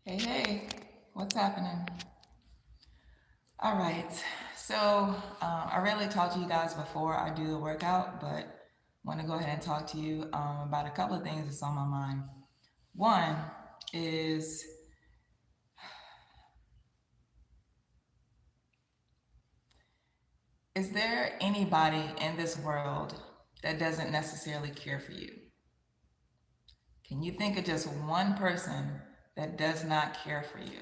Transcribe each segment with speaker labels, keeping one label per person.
Speaker 1: Hey, hey, what's happening? All right, so I rarely talk to you guys before I do the workout, but want to go ahead and talk to you about a couple of things that's on my mind. One is, is there anybody in this world that doesn't necessarily care for you? Can you think of just one person that does not care for you?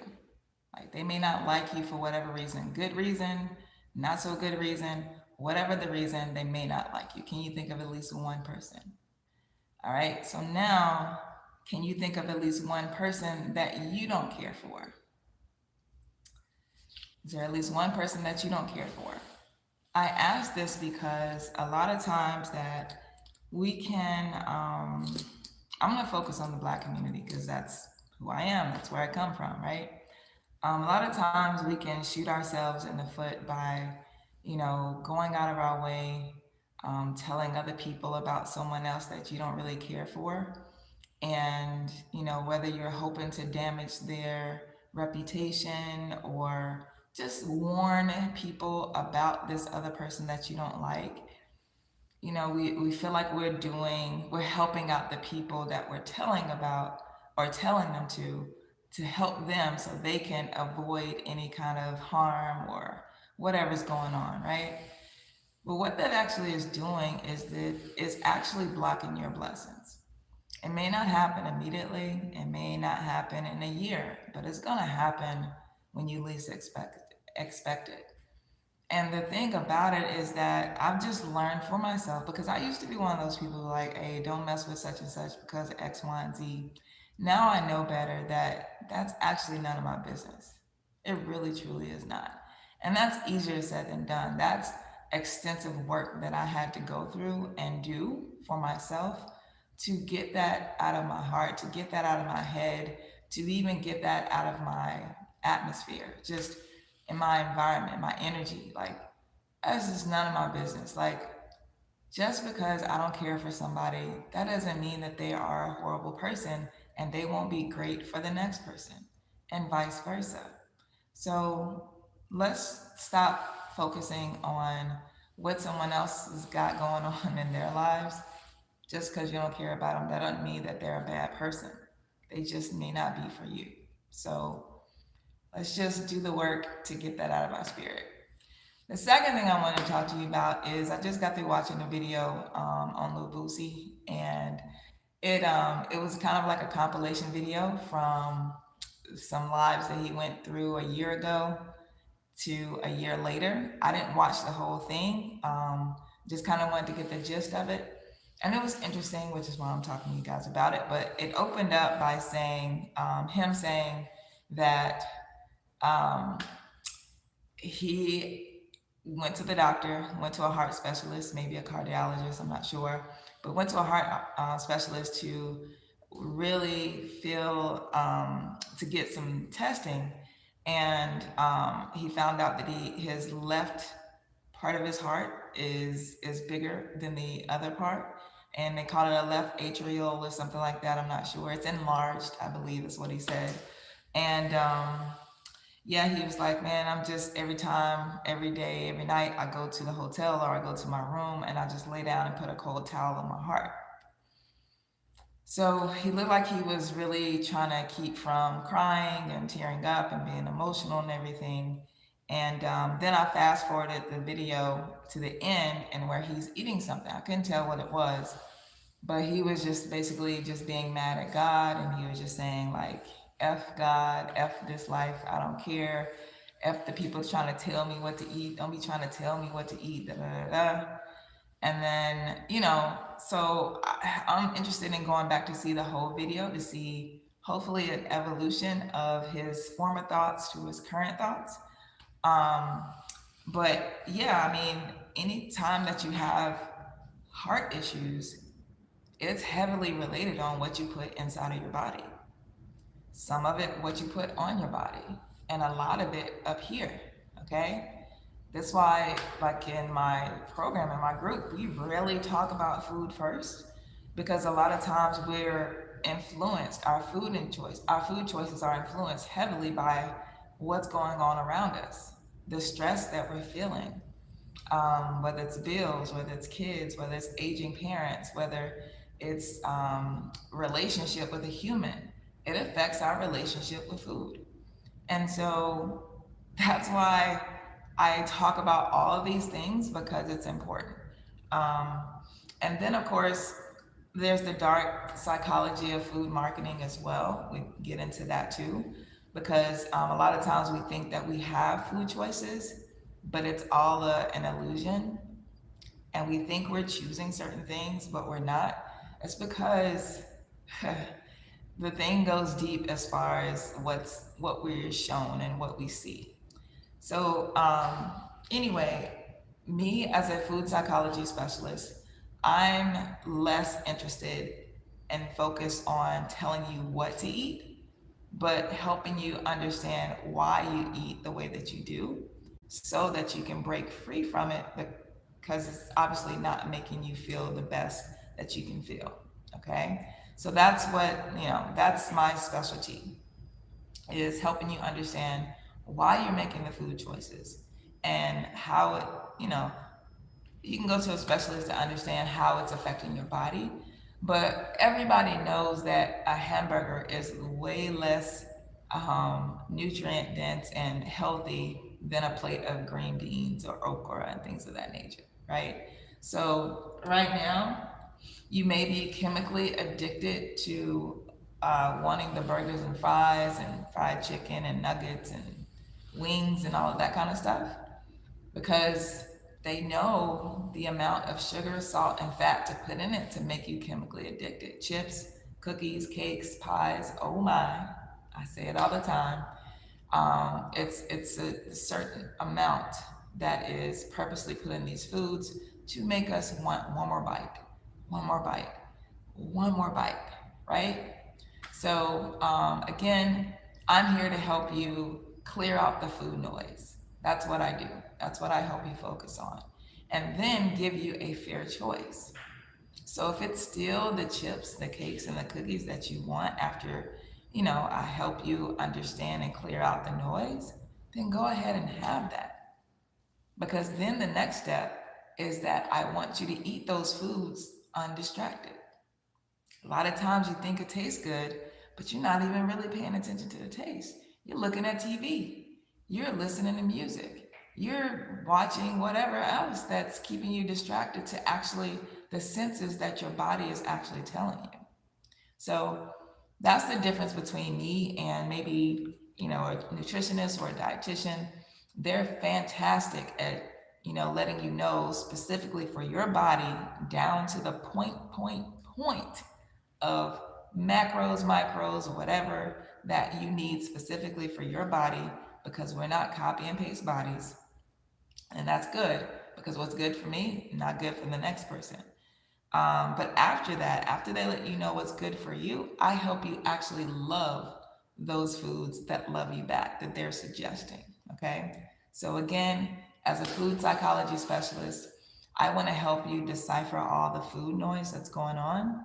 Speaker 1: Like they may not like you for whatever reason, good reason, not so good reason, whatever the reason, they may not like you. Can you think of at least one person? All right, so now can you think of at least one person that you don't care for? Is there at least one person that you don't care for? I ask this because a lot of times that we can, I'm gonna focus on the Black community because that's who I am, that's where I come from, right? A lot of times we can shoot ourselves in the foot by, going out of our way, telling other people about someone else that you don't really care for. And, whether you're hoping to damage their reputation or just warn people about this other person that you don't like, we feel like we're helping out the people that we're telling about or telling them to help them so they can avoid any kind of harm or whatever's going on, right? But what that actually is doing is that it's actually blocking your blessings. It may not happen immediately, it may not happen in a year, but it's gonna happen when you least expect it. And the thing about it is that I've just learned for myself because I used to be one of those people who like, hey, don't mess with such and such because of X, Y, and Z. Now I know better that that's actually none of my business. It really truly is not. And that's easier said than done. That's extensive work that I had to go through and do for myself to get that out of my heart, to get that out of my head, to even get that out of my atmosphere. Just in my environment, my energy. Like, that's just none of my business. Like, just because I don't care for somebody, that doesn't mean that they are a horrible person and they won't be great for the next person, and vice versa. So, let's stop focusing on what someone else has got going on in their lives. Just because you don't care about them, that doesn't mean that they're a bad person. They just may not be for you. So, let's just do the work to get that out of our spirit. The second thing I want to talk to you about is I just got through watching a video on Lil Boosie, and it was kind of like a compilation video from some lives that he went through a year ago to a year later. I didn't watch the whole thing, just kind of wanted to get the gist of it. And it was interesting, which is why I'm talking to you guys about it. But it opened up by saying, him saying that um, he went to the doctor, went to a heart specialist, maybe a cardiologist, I'm not sure, but went to a heart specialist to really feel, to get some testing. And he found out that his left part of his heart is bigger than the other part. And they call it a left atrial or something like that. I'm not sure. It's enlarged, I believe is what he said. And yeah, he was like, man, I'm just every time, every day, every night, I go to the hotel or I go to my room and I just lay down and put a cold towel on my heart. So he looked like he was really trying to keep from crying and tearing up and being emotional and everything. And then I fast forwarded the video to the end and where he's eating something. I couldn't tell what it was, but he was just basically just being mad at God, and he was just saying like, F God, F this life, I don't care. F the people trying to tell me what to eat. Don't be trying to tell me what to eat. Da, da, da, da. And then, so I'm interested in going back to see the whole video to see hopefully an evolution of his former thoughts to his current thoughts. Um, but yeah, I mean, anytime that you have heart issues, it's heavily related on what you put inside of your body. Some of it, what you put on your body, and a lot of it up here. Okay. That's why, like in my program, in my group, we really talk about food first because a lot of times we're our food choices are influenced heavily by what's going on around us, the stress that we're feeling, whether it's bills, whether it's kids, whether it's aging parents, whether it's relationship with a human. It affects our relationship with food. And so that's why I talk about all of these things, because it's important. Um, and then, of course, there's the dark psychology of food marketing as well. We get into that too, because a lot of times we think that we have food choices, but it's all an illusion. And we think we're choosing certain things, but we're not. It's because the thing goes deep as far as what we're shown and what we see. So anyway, me as a food psychology specialist, I'm less interested and focused on telling you what to eat, but helping you understand why you eat the way that you do, so that you can break free from it, because it's obviously not making you feel the best that you can feel. Okay, so that's that's my specialty, is helping you understand why you're making the food choices, and how it, you can go to a specialist to understand how it's affecting your body. But everybody knows that a hamburger is way less nutrient dense and healthy than a plate of green beans or okra and things of that nature, right? So right now, you may be chemically addicted to wanting the burgers and fries and fried chicken and nuggets and wings and all of that kind of stuff, because they know the amount of sugar, salt, and fat to put in it to make you chemically addicted. Chips, cookies, cakes, pies, oh my, I say it all the time. It's a certain amount that is purposely put in these foods to make us want one more bite, one more bite, one more bite, right? So again, I'm here to help you clear out the food noise. That's what I do. That's what I help you focus on. And then give you a fair choice. So if it's still the chips, the cakes, and the cookies that you want after, I help you understand and clear out the noise, then go ahead and have that. Because then the next step is that I want you to eat those foods undistracted. A lot of times you think it tastes good, but you're not even really paying attention to the taste. You're looking at TV, you're listening to music, you're watching whatever else that's keeping you distracted to actually the senses that your body is actually telling you. So that's the difference between me and maybe, a nutritionist or a dietitian. They're fantastic at, letting you know specifically for your body, down to the point of macros, micros, or whatever that you need specifically for your body, because we're not copy and paste bodies. And that's good, because what's good for me, not good for the next person. But after that, after they let you know what's good for you, I help you actually love those foods that love you back, that they're suggesting. Okay. So again, as a food psychology specialist, I want to help you decipher all the food noise that's going on.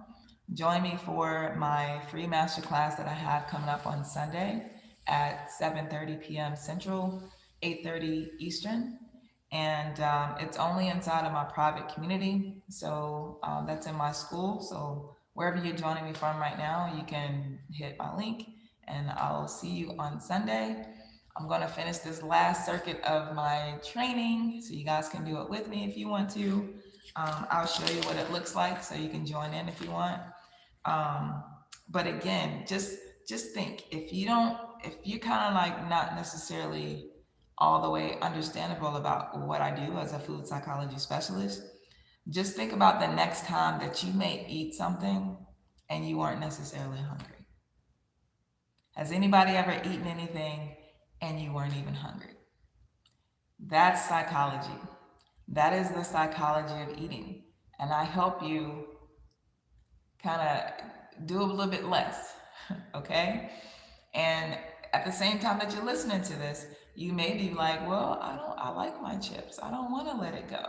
Speaker 1: Join me for my free masterclass that I have coming up on Sunday at 7:30 p.m. Central, 8:30 Eastern. And it's only inside of my private community. So that's in my Skool. So wherever you're joining me from right now, you can hit my link, and I'll see you on Sunday. I'm going to finish this last circuit of my training so you guys can do it with me if you want to. I'll show you what it looks like so you can join in if you want. But again, just think, if you're kind of like not necessarily all the way understandable about what I do as a food psychology specialist, just think about the next time that you may eat something and you weren't necessarily hungry. Has anybody ever eaten anything and you weren't even hungry? That's psychology. That is the psychology of eating. And I help you kind of do a little bit less, okay? And at the same time that you're listening to this, you may be like, well, I like my chips. I don't want to let it go.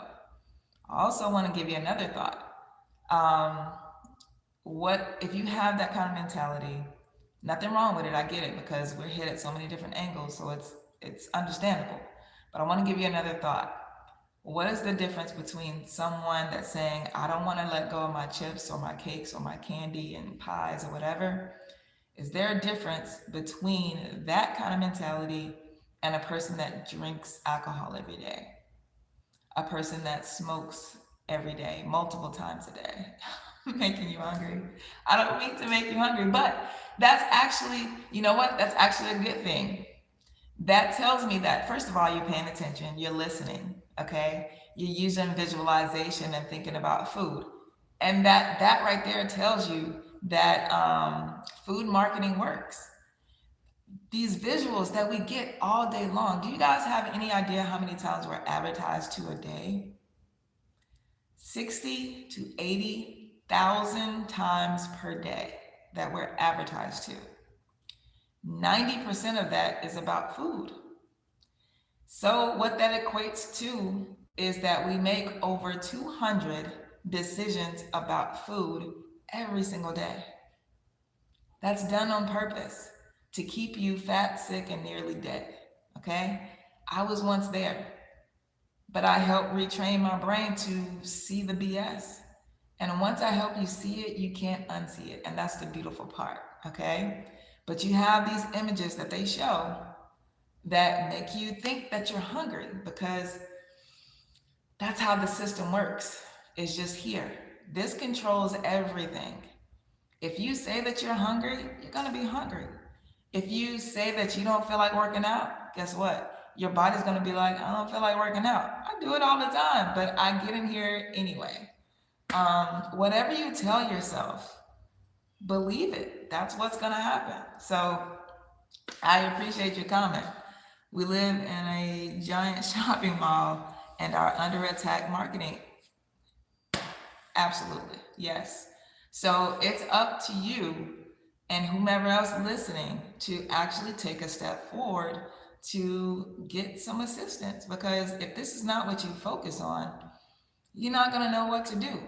Speaker 1: I also want to give you another thought. Um, What if you have that kind of mentality? Nothing wrong with it. I get it because we're hit at so many different angles, so it's understandable. But I want to give you another thought. What is the difference between someone that's saying, I don't want to let go of my chips or my cakes or my candy and pies or whatever? Is there a difference between that kind of mentality and a person that drinks alcohol every day? A person that smokes every day, multiple times a day, making you hungry. I don't mean to make you hungry, but that's actually, you know what? That's actually a good thing. That tells me that, first of all, you're paying attention, you're listening, okay? You're using visualization and thinking about food. And that right there tells you that food marketing works. These visuals that we get all day long, do you guys have any idea how many times we're advertised to a day? 60 to 80,000 times per day that we're advertised to. 90% of that is about food. So what that equates to is that we make over 200 decisions about food every single day. That's done on purpose to keep you fat, sick, and nearly dead. Okay? I was once there, but I helped retrain my brain to see the BS. And once I help you see it, you can't unsee it. And that's the beautiful part. Okay? But you have these images that they show that make you think that you're hungry because that's how the system works. It's just here. This controls everything. If you say that you're hungry, you're going to be hungry. If you say that you don't feel like working out, guess what? Your body's going to be like, I don't feel like working out. I do it all the time, but I get in here anyway. Whatever you tell yourself, believe it. That's what's going to happen. So I appreciate your comment. We live in a giant shopping mall and are under attack marketing. Absolutely. Yes. So it's up to you and whomever else listening to actually take a step forward to get some assistance, because if this is not what you focus on, you're not going to know what to do.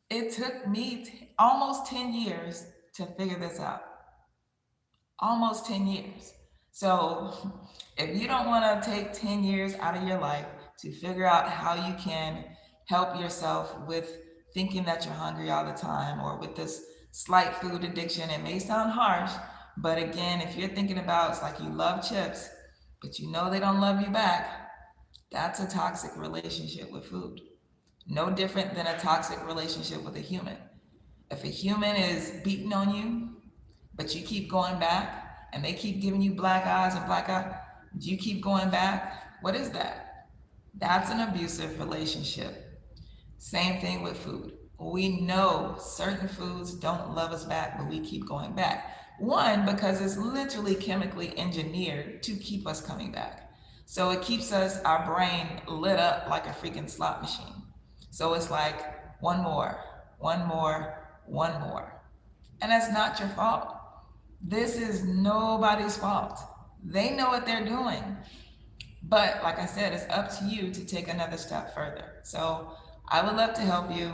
Speaker 1: It took me almost 10 years to figure this out. Almost 10 years. So if you don't want to take 10 years out of your life to figure out how you can help yourself with thinking that you're hungry all the time or with this slight food addiction, it may sound harsh, but again, if you're thinking about it's like you love chips, but you know they don't love you back, that's a toxic relationship with food. No different than a toxic relationship with a human. If a human is beating on you, but you keep going back and they keep giving you black eyes and black eyes, you keep going back, what is that? That's an abusive relationship. Same thing with food. We know certain foods don't love us back, but we keep going back. One, because it's literally chemically engineered to keep us coming back. So it keeps our brain lit up like a freaking slot machine. So it's like one more, one more, one more. And that's not your fault. This is nobody's fault. They know what they're doing. But like I said, it's up to you to take another step further. So I would love to help you,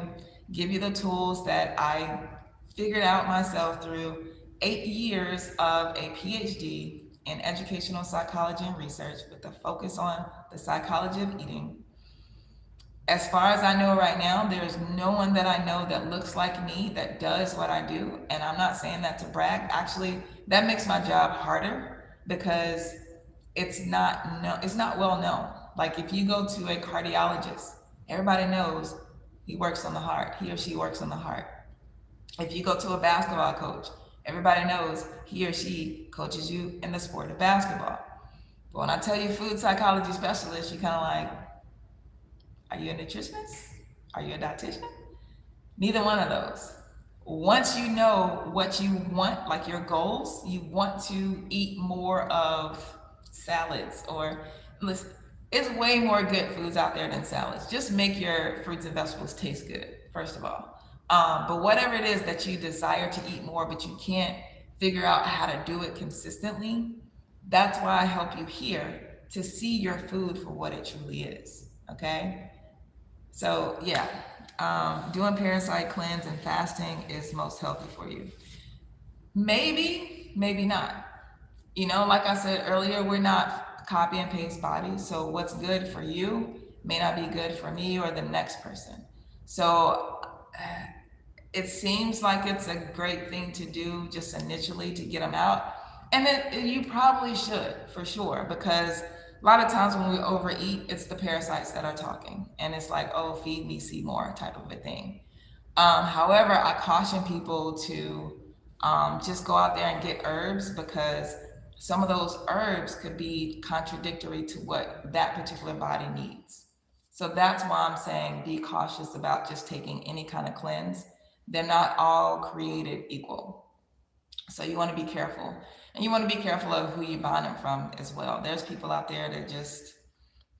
Speaker 1: give you the tools that I figured out myself through 8 years of a PhD in educational psychology and research with a focus on the psychology of eating. As far as I know right now, there's no one that I know that looks like me that does what I do. And I'm not saying that to brag. Actually, that makes my job harder because it's not well known. Like if you go to a cardiologist, everybody knows he works on the heart. He or she works on the heart. If you go to a basketball coach, everybody knows he or she coaches you in the sport of basketball. But when I tell you food psychology specialist, you kind of like, are you a nutritionist? Are you a dietitian? Neither one of those. Once you know what you want, like your goals, you want to eat more of salads or, listen, it's way more good foods out there than salads. Just make your fruits and vegetables taste good, first of all. But whatever it is that you desire to eat more, but you can't figure out how to do it consistently, that's why I help you here to see your food for what it truly is, okay? So yeah, doing parasite cleanse and fasting is most healthy for you. Maybe, maybe not. Like I said earlier, we're not copy and paste bodies. So what's good for you may not be good for me or the next person. So it seems like it's a great thing to do just initially to get them out. And you probably should for sure, because a lot of times when we overeat, it's the parasites that are talking. And it's like, oh, feed me, see more type of a thing. However, I caution people to just go out there and get herbs, because some of those herbs could be contradictory to what that particular body needs. So that's why I'm saying be cautious about just taking any kind of cleanse. They're not all created equal. So you want to be careful. And you want to be careful of who you buy them from as well. There's people out there that just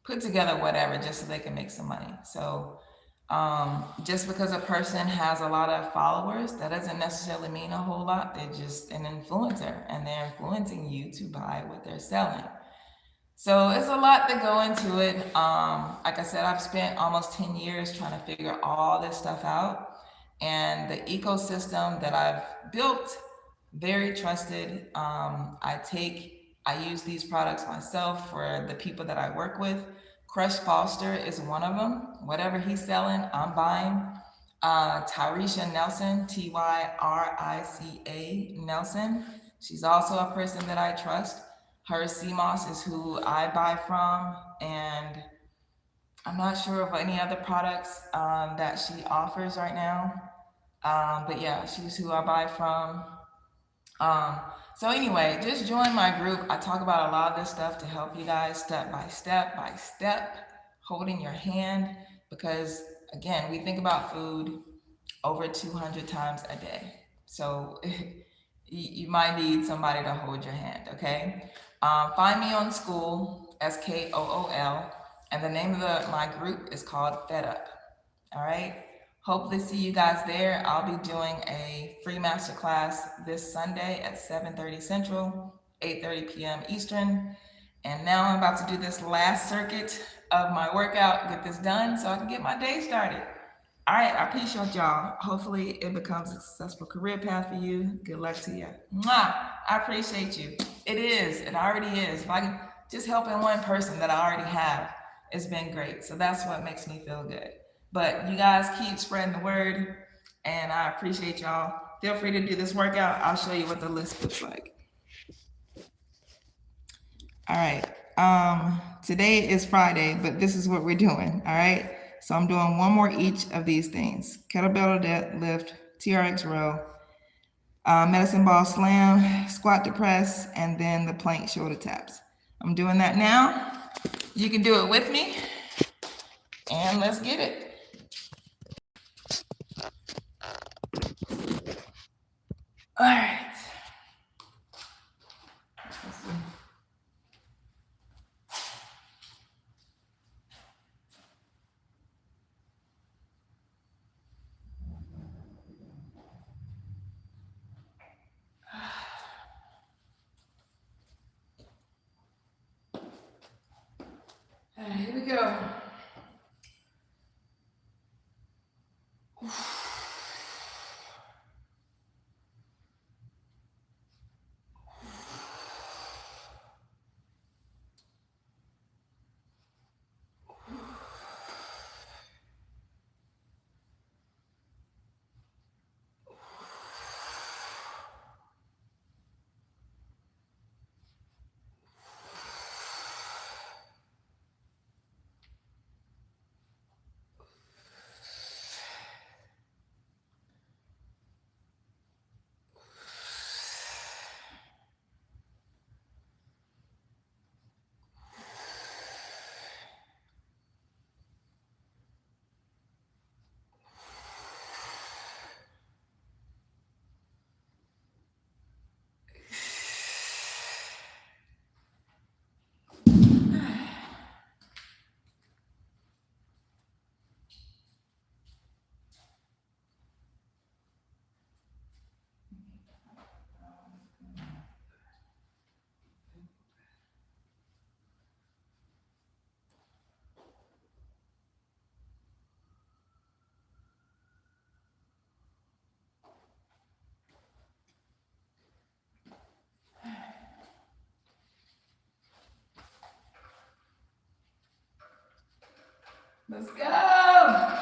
Speaker 1: put together whatever just so they can make some money. So just because a person has a lot of followers, that doesn't necessarily mean a whole lot. They're just an influencer, and they're influencing you to buy what they're selling. So it's a lot to go into it. Like I said, I've spent almost 10 years trying to figure all this stuff out. And the ecosystem that I've built, very trusted. I use these products myself for the people that I work with. Crush Foster is one of them. Whatever he's selling, I'm buying. Tyrisha Nelson, Tyrica Nelson. She's also a person that I trust. Her CMOS is who I buy from, and I'm not sure of any other products that she offers right now. But yeah, she's who I buy from. Um, so anyway, just join my group. I talk about a lot of this stuff to help you guys step by step, holding your hand, because again, we think about food over 200 times a day. So you might need somebody to hold your hand, okay? Find me on Skool, Skool, and the name of my group is called Fed Up. All right. Hopefully see you guys there. I'll be doing a free masterclass this Sunday at 7:30 Central, 8:30 p.m. Eastern. And now I'm about to do this last circuit of my workout, get this done so I can get my day started. All right, I appreciate y'all. Hopefully it becomes a successful career path for you. Good luck to you. Mwah! I appreciate you. It is. It already is. If I can just helping one person that I already have, it's been great. So that's what makes me feel good. But you guys keep spreading the word, and I appreciate y'all. Feel free to do this workout. I'll show you what the list looks like. All right. Today is Friday, but this is what we're doing. All right. So I'm doing one more each of these things: kettlebell deadlift, TRX row, medicine ball slam, squat to press, and then the plank shoulder taps. I'm doing that now. You can do it with me, and let's get it. All right. Here we go. Let's go.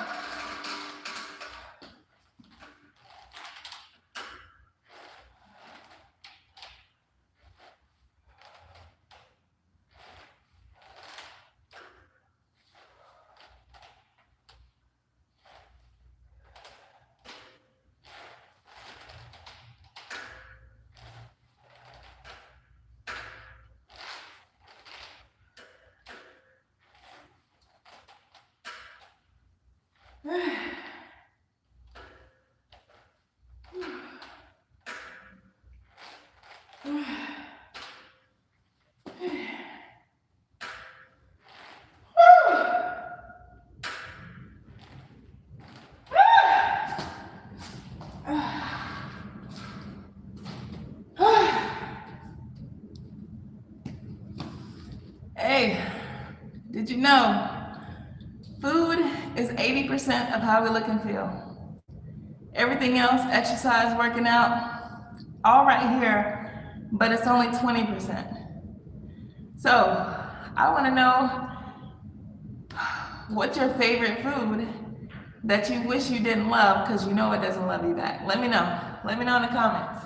Speaker 1: Hey, did you know food is 80% of how we look and feel? Everything else, exercise, working out, all right here, but it's only 20%. So I want to know, what's your favorite food that you wish you didn't love because you know it doesn't love you back? Let me know. Let me know in the comments.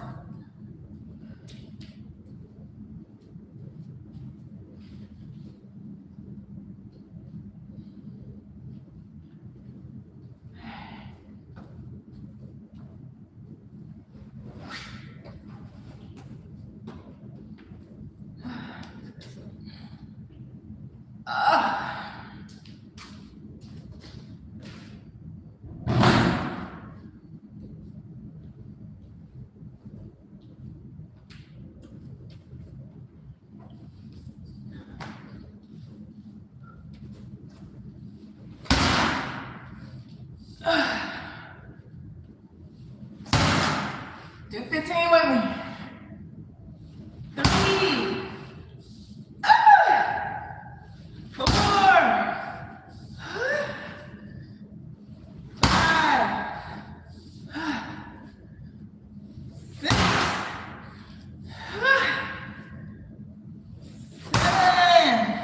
Speaker 1: Do 15 with me. 3, 4, 5, 6, 7.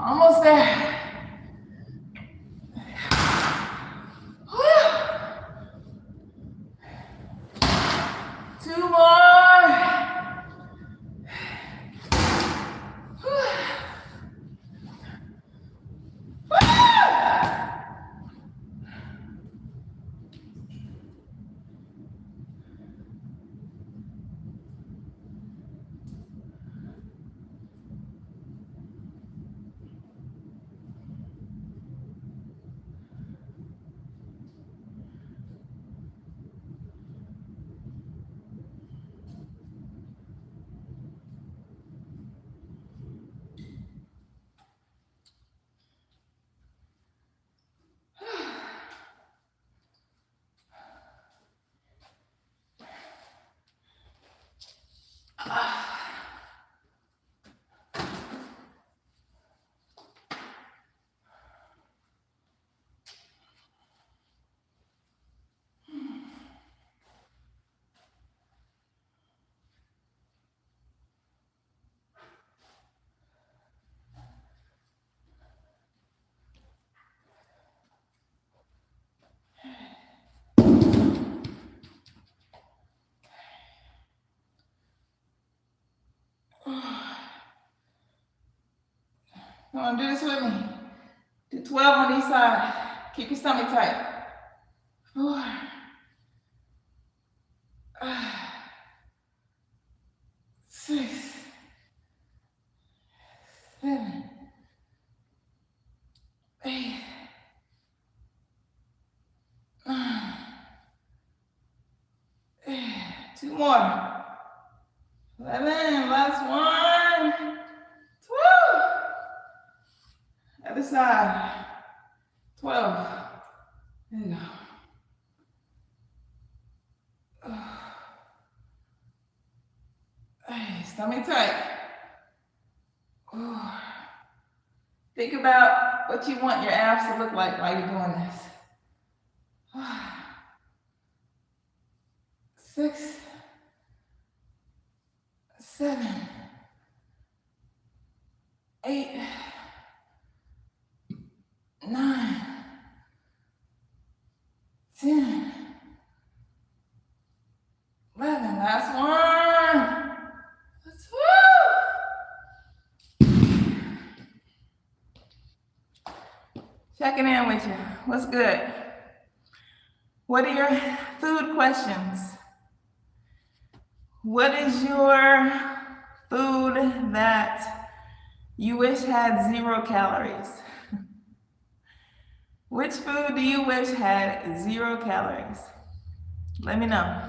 Speaker 1: Almost there. Two more. Come on, do this with me. Do 12 on each side. Keep your stomach tight. 4, 6, 7, 8, 9. 2 more. 11, last one. Woo! Other side. 12. There you go. Hey, stomach tight. Think about what you want your abs to look like while you're doing this. 6, 7, 8, 9, 10, 11. Last one. Let's woo. Checking in with you. What's good? What are your food questions? What is your food that you wish had 0 calories? Which food do you wish had 0 calories? Let me know.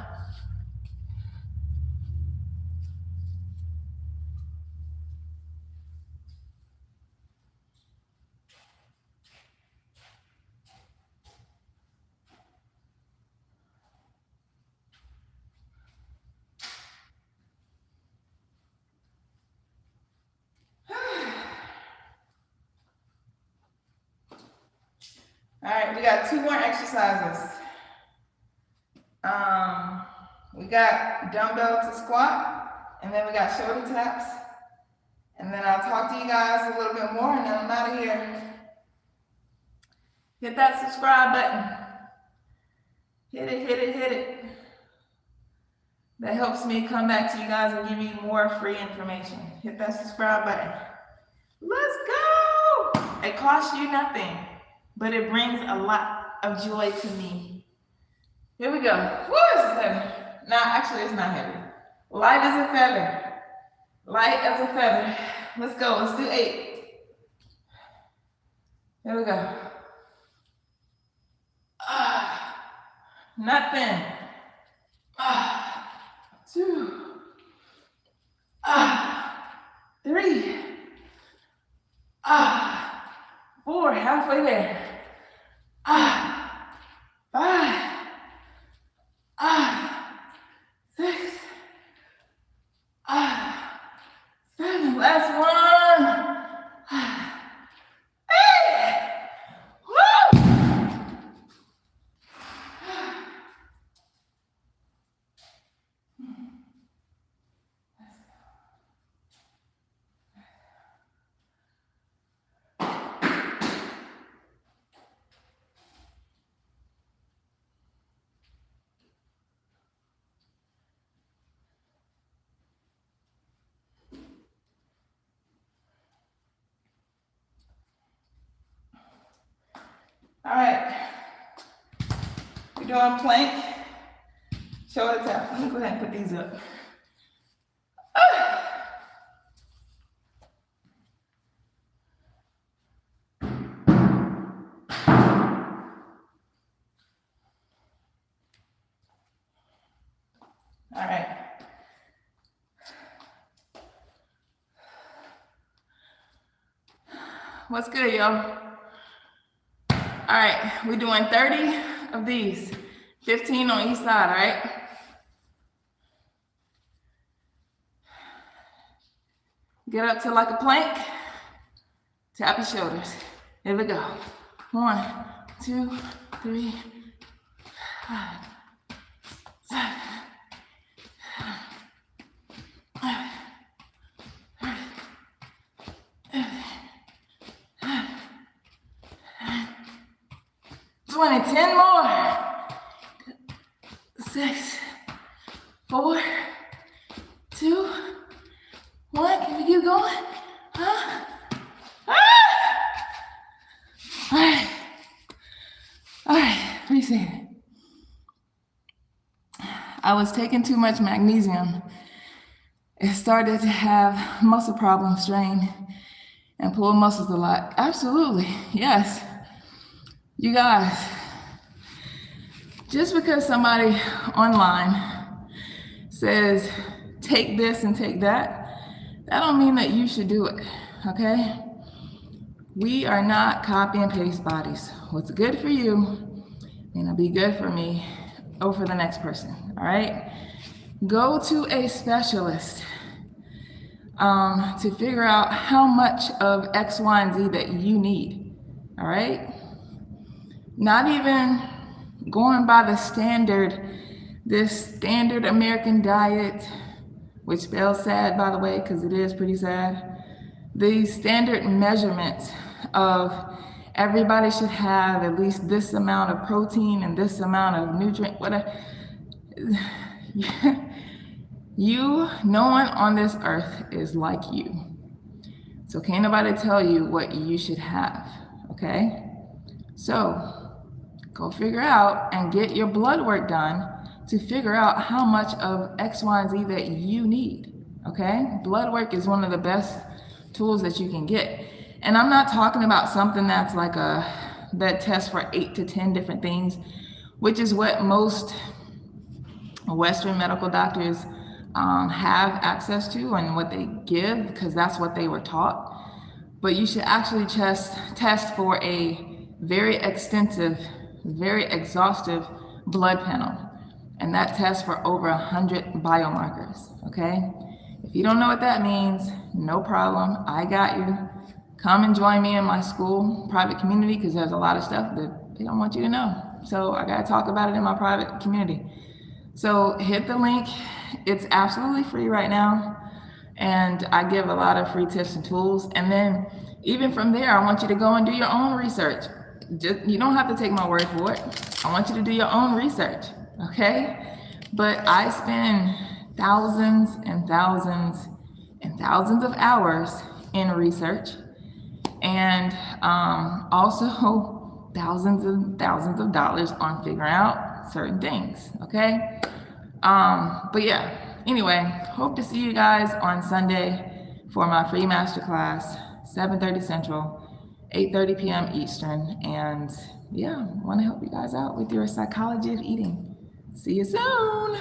Speaker 1: All right, we got 2 more exercises. We got dumbbell to squat, and then we got shoulder taps. And then I'll talk to you guys a little bit more, and then I'm out of here. Hit that subscribe button. Hit it, hit it, hit it. That helps me come back to you guys and give you more free information. Hit that subscribe button. Let's go! It costs you nothing, but it brings a lot of joy to me. Here we go. Woo, this is heavy. No, actually it's not heavy. Light as a feather. Light as a feather. Let's go, let's do 8. Here we go. Nothing. 2. 3. 4, halfway there. 5. 6. 7. Last one. 8. Woo! All right, we're doing plank, shoulder tap. Let me go ahead and put these up. All right. What's good, y'all? All right, we're doing 30 of these, 15 on each side, all right? Get up to like a plank, tap your shoulders. Here we go. 1, 2, 3, 5, 7, 20, 10 more. 6, 4, 2, 1. Can we keep going? Huh? All right, reset. I was taking too much magnesium. It started to have muscle problems, strain, and pull muscles a lot. Absolutely, yes. You guys, just because somebody online says, take this and take that, that don't mean that you should do it, okay? We are not copy and paste bodies. What's good for you may not be good for me or for the next person, all right? Go to a specialist. to figure out how much of X, Y, and Z that you need. All right? Not even going by this standard American diet, which spells sad, by the way, because it is pretty sad. These standard measurements of everybody should have at least this amount of protein and this amount of nutrient, whatever. No one on this earth is like you. So can't nobody tell you what you should have, okay? So go figure out and get your blood work done to figure out how much of X, Y, and Z that you need, okay? Blood work is one of the best tools that you can get. And I'm not talking about something that's like that tests for 8 to 10 different things, which is what most Western medical doctors have access to and what they give, because that's what they were taught. But you should actually test for a very extensive, very exhaustive blood panel. And that tests for over 100 biomarkers, okay? If you don't know what that means, no problem, I got you. Come and join me in my Skool private community, because there's a lot of stuff that they don't want you to know. So I gotta talk about it in my private community. So hit the link. It's absolutely free right now. And I give a lot of free tips and tools. And then even from there, I want you to go and do your own research. You don't have to take my word for it. I want you to do your own research, okay? But I spend thousands and thousands and thousands of hours in research, and also thousands and thousands of dollars on figuring out certain things, okay? But yeah, anyway, hope to see you guys on Sunday for my free masterclass, 7:30 Central, 8:30 p.m. Eastern. And yeah, want to help you guys out with your psychology of eating. See you soon.